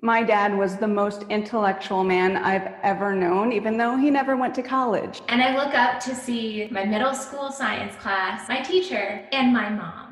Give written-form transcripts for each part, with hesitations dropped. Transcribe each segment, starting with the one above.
My dad was the most intellectual man I've ever known, even though he never went to college. And I look up to see my middle school science class, my teacher, and my mom.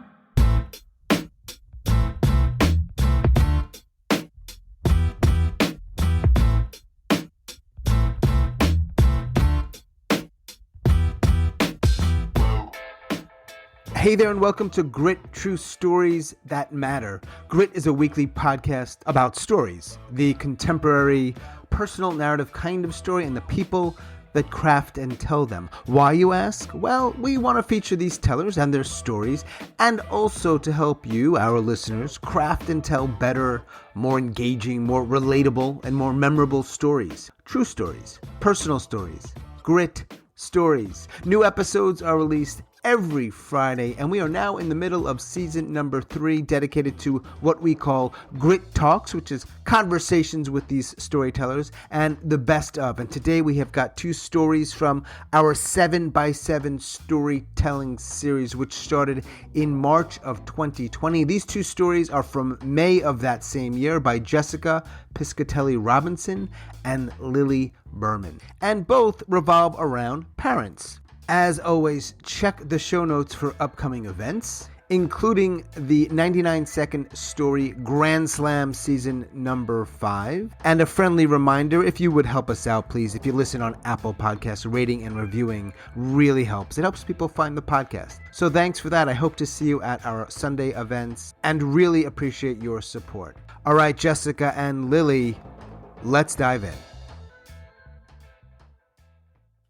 Hey there and welcome to Grit, True Stories That Matter. Grit is a weekly podcast about stories, the contemporary, personal narrative kind of story and the people that craft and tell them. Why, you ask? Well, we want to feature these tellers and their stories and also to help you, our listeners, craft and tell better, more engaging, more relatable, and more memorable stories. True stories, personal stories, grit stories. New episodes are released every Friday, and we are now in the middle of season number 3, dedicated to what we call Grit Talks, which is conversations with these storytellers and the best of. And today we have got 2 stories from our 7x7 storytelling series, which started in March of 2020. These 2 stories are from May of that same year by Jessica Piscitelli-Robinson and Lily Berman, and both revolve around parents. As always, check the show notes for upcoming events, including the 99-second story Grand Slam season number 5. And a friendly reminder, if you would help us out, please, if you listen on Apple Podcasts, rating and reviewing really helps. It helps people find the podcast. So thanks for that. I hope to see you at our Sunday events and really appreciate your support. All right, Jessica and Lily, let's dive in.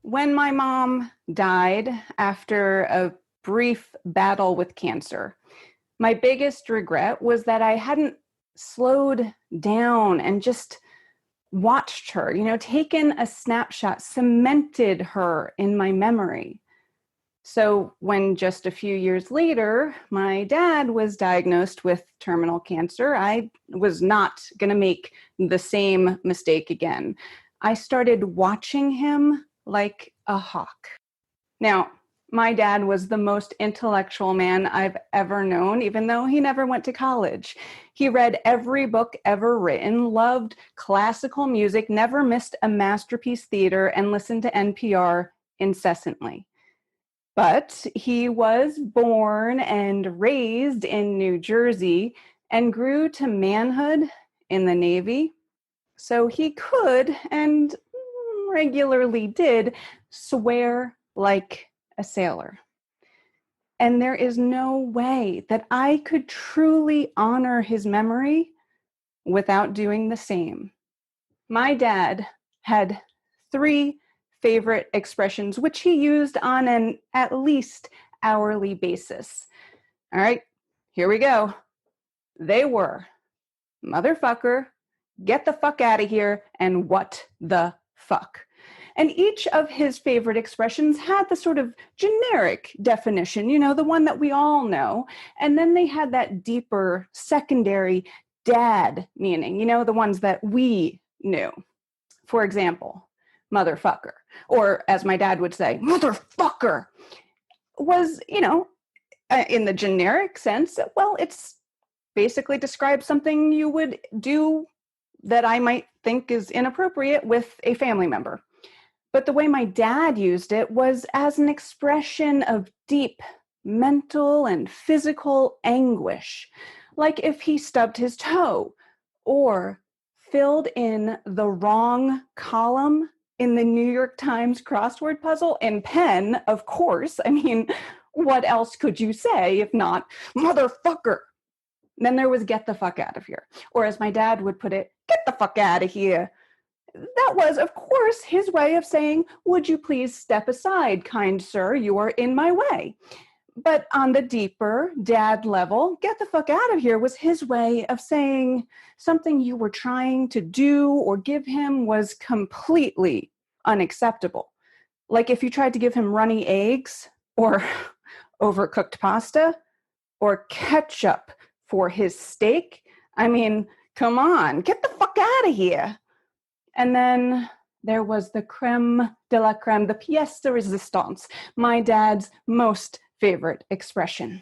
When my mom died after a brief battle with cancer, my biggest regret was that I hadn't slowed down and just watched her, taken a snapshot, cemented her in my memory. So when just a few years later, my dad was diagnosed with terminal cancer, I was not going to make the same mistake again. I started watching him like a hawk. Now, my dad was the most intellectual man I've ever known, even though he never went to college. He read every book ever written, loved classical music, never missed a masterpiece theater, and listened to NPR incessantly. But he was born and raised in New Jersey and grew to manhood in the Navy. So he could, and regularly did, swear like a sailor. And there is no way that I could truly honor his memory without doing the same. My dad had 3 favorite expressions, which he used on an at least hourly basis. All right, here we go. They were motherfucker, get the fuck out of here, and what the fuck. And each of his favorite expressions had the sort of generic definition, the one that we all know. And then they had that deeper secondary dad meaning, the ones that we knew. For example, motherfucker, or as my dad would say, motherfucker, was, in the generic sense, well, it's basically describes something you would do that I might think is inappropriate with a family member. But the way my dad used it was as an expression of deep mental and physical anguish, like if he stubbed his toe or filled in the wrong column in the New York Times crossword puzzle in pen, of course. I mean, what else could you say if not motherfucker? Then there was get the fuck out of here. Or as my dad would put it, get the fuck out of here. That was, of course, his way of saying, would you please step aside, kind sir, you are in my way. But on the deeper dad level, get the fuck out of here was his way of saying something you were trying to do or give him was completely unacceptable. Like if you tried to give him runny eggs or overcooked pasta or ketchup for his steak. I mean, come on, get the fuck out of here. And then there was the creme de la creme, the pièce de résistance, my dad's most favorite expression.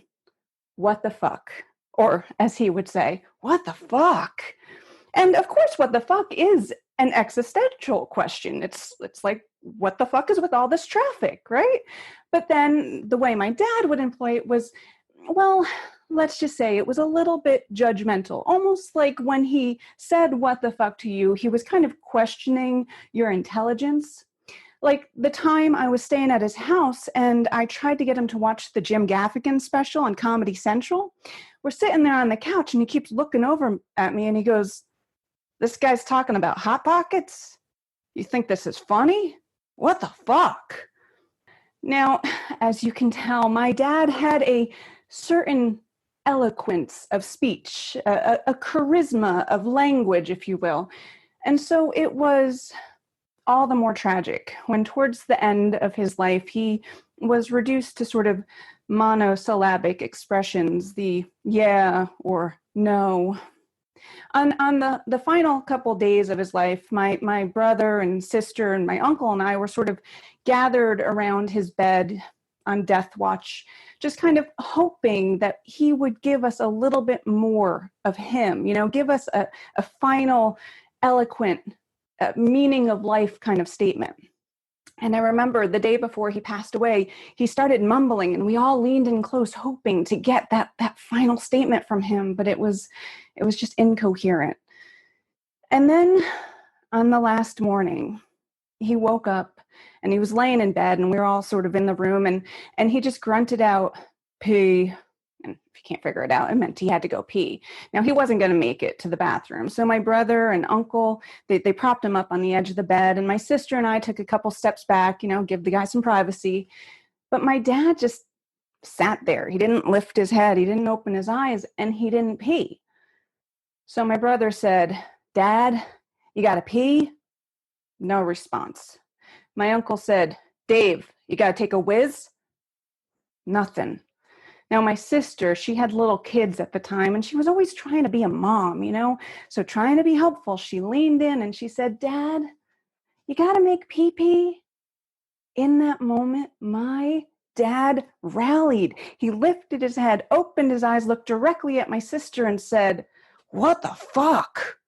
What the fuck? Or as he would say, what the fuck? And of course, what the fuck is an existential question. It's like, what the fuck is with all this traffic, right? But then the way my dad would employ it was, well, let's just say it was a little bit judgmental, almost like when he said what the fuck to you, he was kind of questioning your intelligence. Like the time I was staying at his house and I tried to get him to watch the Jim Gaffigan special on Comedy Central. We're sitting there on the couch and he keeps looking over at me and he goes, "This guy's talking about Hot Pockets? You think this is funny? What the fuck?" Now, as you can tell, my dad had a certain eloquence of speech, a charisma of language, if you will. And so it was all the more tragic when towards the end of his life, he was reduced to sort of monosyllabic expressions, the yeah or no. On the final couple days of his life, my brother and sister and my uncle and I were sort of gathered around his bed on death watch, just kind of hoping that he would give us a little bit more of him, give us a final eloquent meaning of life kind of statement. And I remember the day before he passed away, he started mumbling and we all leaned in close hoping to get that final statement from him, but it was just incoherent. And then on the last morning, he woke up and he was laying in bed and we were all sort of in the room and he just grunted out, "Pee." And if you can't figure it out, it meant he had to go pee. Now, he wasn't going to make it to the bathroom. So my brother and uncle, they propped him up on the edge of the bed. And my sister and I took a couple steps back, give the guy some privacy. But my dad just sat there. He didn't lift his head. He didn't open his eyes. And he didn't pee. So my brother said, "Dad, you got to pee?" No response. My uncle said, "Dave, you got to take a whiz?" Nothing. Now, my sister, she had little kids at the time, and she was always trying to be a mom, So trying to be helpful, she leaned in and she said, "Dad, you got to make pee-pee." In that moment, my dad rallied. He lifted his head, opened his eyes, looked directly at my sister and said, "What the fuck?"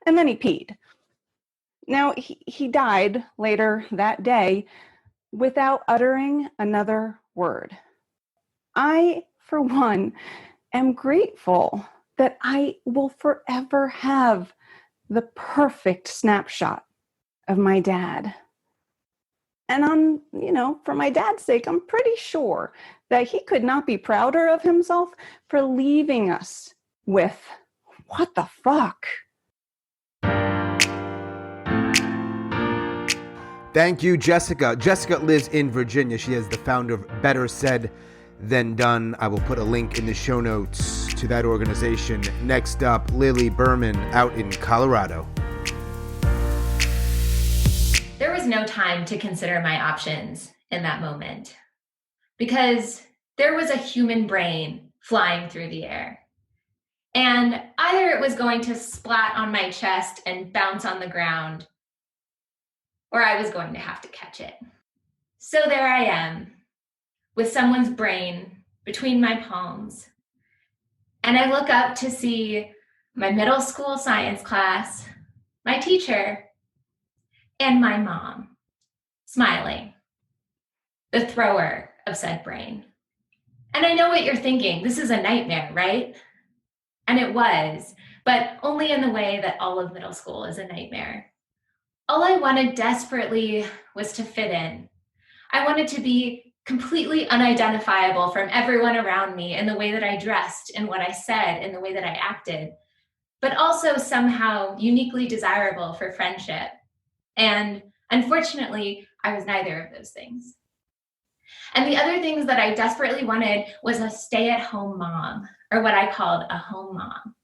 And then he peed. Now, he died later that day without uttering another word. I, for one, am grateful that I will forever have the perfect snapshot of my dad. And for my dad's sake, I'm pretty sure that he could not be prouder of himself for leaving us with, what the fuck? Thank you, Jessica. Jessica lives in Virginia. She is the founder of Better Said Than Done. I will put a link in the show notes to that organization. Next up, Lily Berman out in Colorado. There was no time to consider my options in that moment because there was a human brain flying through the air. And either it was going to splat on my chest and bounce on the ground, or I was going to have to catch it. So there I am, with someone's brain between my palms. And I look up to see my middle school science class, my teacher, and my mom, smiling, the thrower of said brain. And I know what you're thinking. This is a nightmare, right? And it was, but only in the way that all of middle school is a nightmare. All I wanted desperately was to fit in. I wanted to be completely unidentifiable from everyone around me in the way that I dressed, in what I said, in the way that I acted, but also somehow uniquely desirable for friendship. And unfortunately, I was neither of those things. And the other things that I desperately wanted was a stay-at-home mom, or what I called a home mom.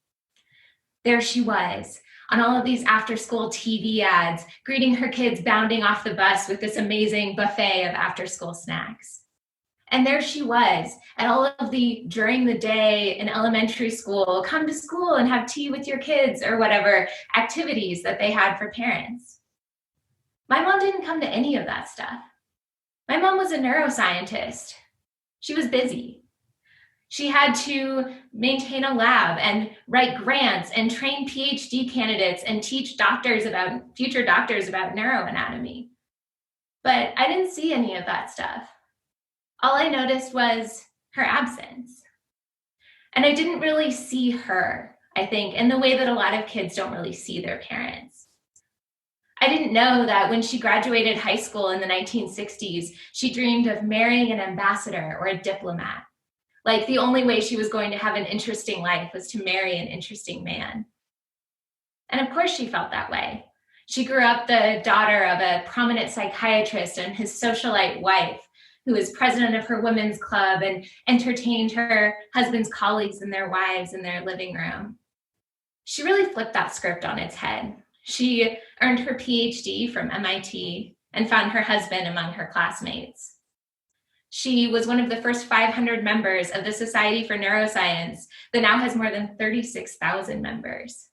There she was, on all of these after-school TV ads, greeting her kids bounding off the bus with this amazing buffet of after-school snacks. And there she was at all of the during the day in elementary school, come to school and have tea with your kids or whatever activities that they had for parents. My mom didn't come to any of that stuff. My mom was a neuroscientist. She was busy. She had to maintain a lab and write grants and train PhD candidates and teach future doctors about neuroanatomy. But I didn't see any of that stuff. All I noticed was her absence. And I didn't really see her, I think, in the way that a lot of kids don't really see their parents. I didn't know that when she graduated high school in the 1960s, she dreamed of marrying an ambassador or a diplomat. Like the only way she was going to have an interesting life was to marry an interesting man. And of course she felt that way. She grew up the daughter of a prominent psychiatrist and his socialite wife, who was president of her women's club and entertained her husband's colleagues and their wives in their living room. She really flipped that script on its head. She earned her PhD from MIT and found her husband among her classmates. She was one of the first 500 members of the Society for Neuroscience that now has more than 36,000 members.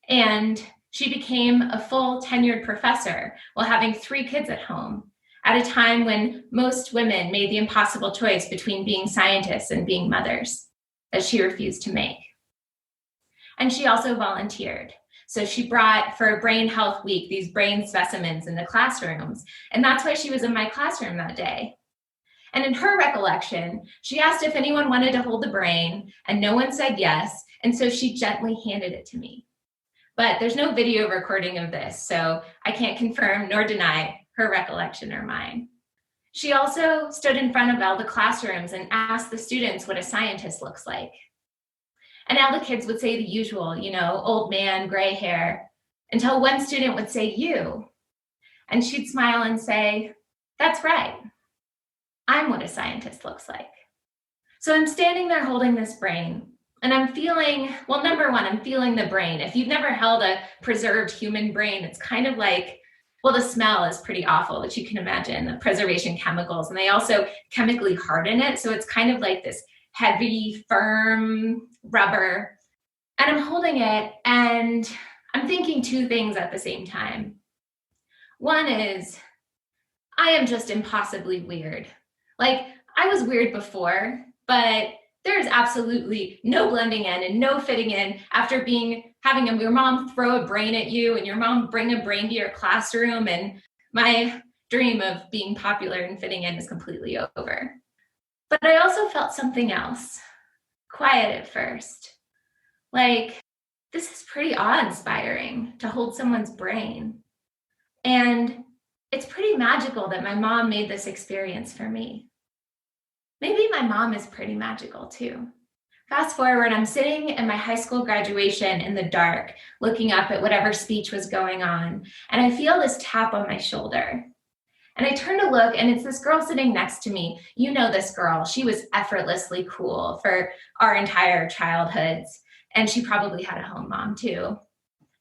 And she became a full tenured professor while having 3 kids at home at a time when most women made the impossible choice between being scientists and being mothers, that she refused to make. And she also volunteered. So she brought, for Brain Health Week, these brain specimens in the classrooms. And that's why she was in my classroom that day. And in her recollection, she asked if anyone wanted to hold the brain, and no one said yes. And so she gently handed it to me. But there's no video recording of this, so I can't confirm nor deny her recollection or mine. She also stood in front of all the classrooms and asked the students what a scientist looks like. And all the kids would say the usual, old man, gray hair, until one student would say, "You." And she'd smile and say, "That's right. I'm what a scientist looks like." So I'm standing there holding this brain, and I'm feeling, well, number one, I'm feeling the brain. If you've never held a preserved human brain, it's kind of like, well, the smell is pretty awful, which you can imagine, the preservation chemicals, and they also chemically harden it. So it's kind of like this heavy, firm rubber. And I'm holding it, and I'm thinking 2 things at the same time. One is, I am just impossibly weird. Like, I was weird before, but there's absolutely no blending in and no fitting in after having your mom throw a brain at you and your mom bring a brain to your classroom, and my dream of being popular and fitting in is completely over. But I also felt something else, quiet at first. Like, this is pretty awe-inspiring to hold someone's brain. And it's pretty magical that my mom made this experience for me. Maybe my mom is pretty magical too. Fast forward, I'm sitting at my high school graduation in the dark, looking up at whatever speech was going on, and I feel this tap on my shoulder. And I turn to look, and it's this girl sitting next to me. You know this girl. She was effortlessly cool for our entire childhoods, and she probably had a home mom too.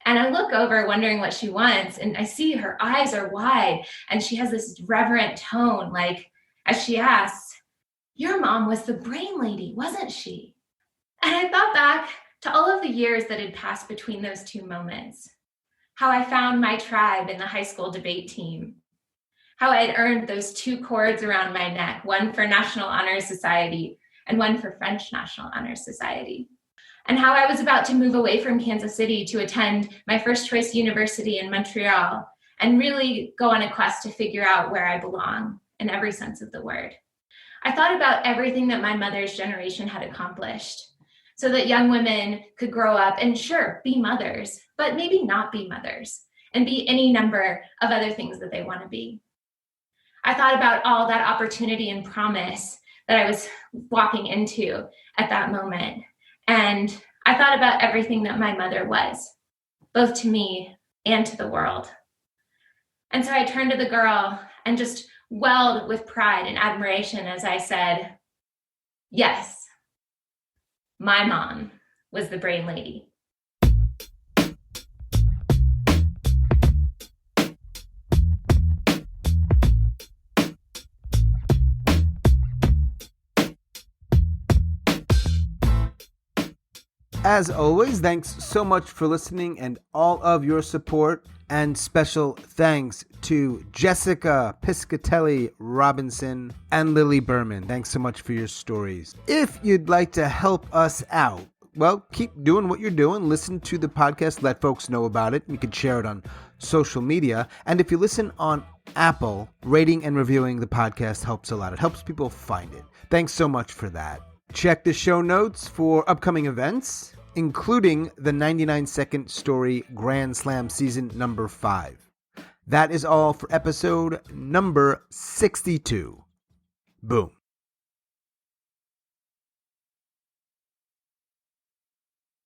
And I look over wondering what she wants, and I see her eyes are wide, and she has this reverent tone, like as she asks, "Your mom was the brain lady, wasn't she?" And I thought back to all of the years that had passed between those 2 moments, how I found my tribe in the high school debate team, how I had earned those 2 cords around my neck, one for National Honor Society and one for French National Honor Society, and how I was about to move away from Kansas City to attend my first choice university in Montreal and really go on a quest to figure out where I belong in every sense of the word. I thought about everything that my mother's generation had accomplished so that young women could grow up and sure, be mothers, but maybe not be mothers and be any number of other things that they want to be. I thought about all that opportunity and promise that I was walking into at that moment. And I thought about everything that my mother was, both to me and to the world. And so I turned to the girl and just welled with pride and admiration as I said, "Yes, my mom was the brain lady." As always, thanks so much for listening and all of your support. And special thanks to Jessica Piscitelli-Robinson and Lily Berman. Thanks so much for your stories. If you'd like to help us out, well, keep doing what you're doing. Listen to the podcast. Let folks know about it. You can share it on social media. And if you listen on Apple, rating and reviewing the podcast helps a lot. It helps people find it. Thanks so much for that. Check the show notes for upcoming events, including the 99-Second Story Grand Slam Season number 5. That is all for episode number 62. Boom.